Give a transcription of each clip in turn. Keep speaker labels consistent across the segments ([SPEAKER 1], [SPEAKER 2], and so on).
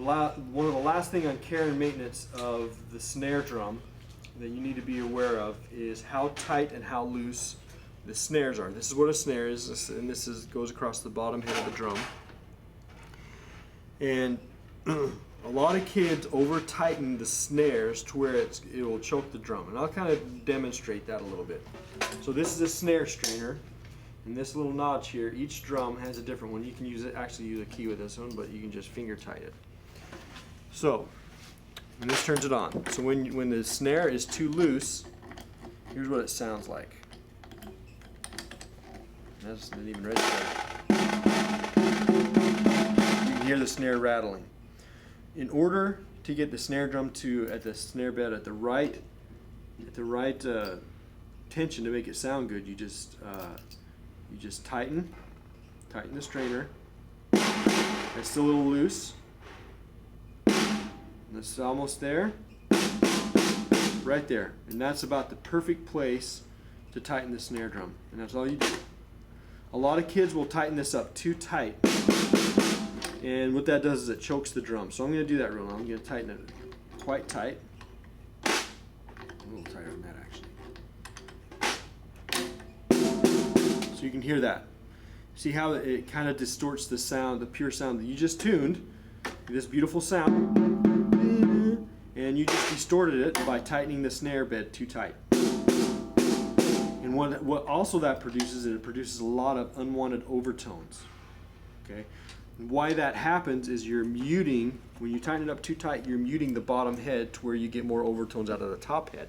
[SPEAKER 1] one of the last thing on care and maintenance of the snare drum that you need to be aware of is how tight and how loose the snares are. This is what a snare is, and this goes across the bottom head of the drum. And a lot of kids over tighten the snares to where it will choke the drum, and I'll kind of demonstrate that a little bit. So this is a snare strainer, and this little notch here, each drum has a different one. You can actually use a key with this one, but you can just finger tight it. So, and this turns it on. So when the snare is too loose, here's what it sounds like. That's not even registered. You can hear the snare rattling. In order to get the snare drum at the snare bed at the right tension to make it sound good, you just tighten the strainer. It's still a little loose. It's almost there, right there, and that's about the perfect place to tighten the snare drum, and that's all you do. A lot of kids will tighten this up too tight, and what that does is it chokes the drum. So I'm going to do that real now. I'm going to tighten it quite tight, a little tighter than that actually. So you can hear that. See how it kind of distorts the sound, the pure sound that you just tuned, this beautiful sound. And you just distorted it by tightening the snare bed too tight. And what also that produces, it produces a lot of unwanted overtones. Okay, and why that happens is you're muting, when you tighten it up too tight, you're muting the bottom head to where you get more overtones out of the top head.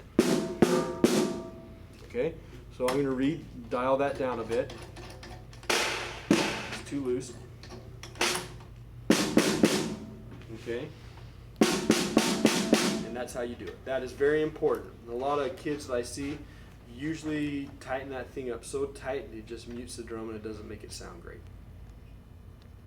[SPEAKER 1] Okay, so I'm going to dial that down a bit. It's too loose. Okay. And that's how you do it. That is very important. A lot of kids that I see usually tighten that thing up so tight it just mutes the drum and it doesn't make it sound great.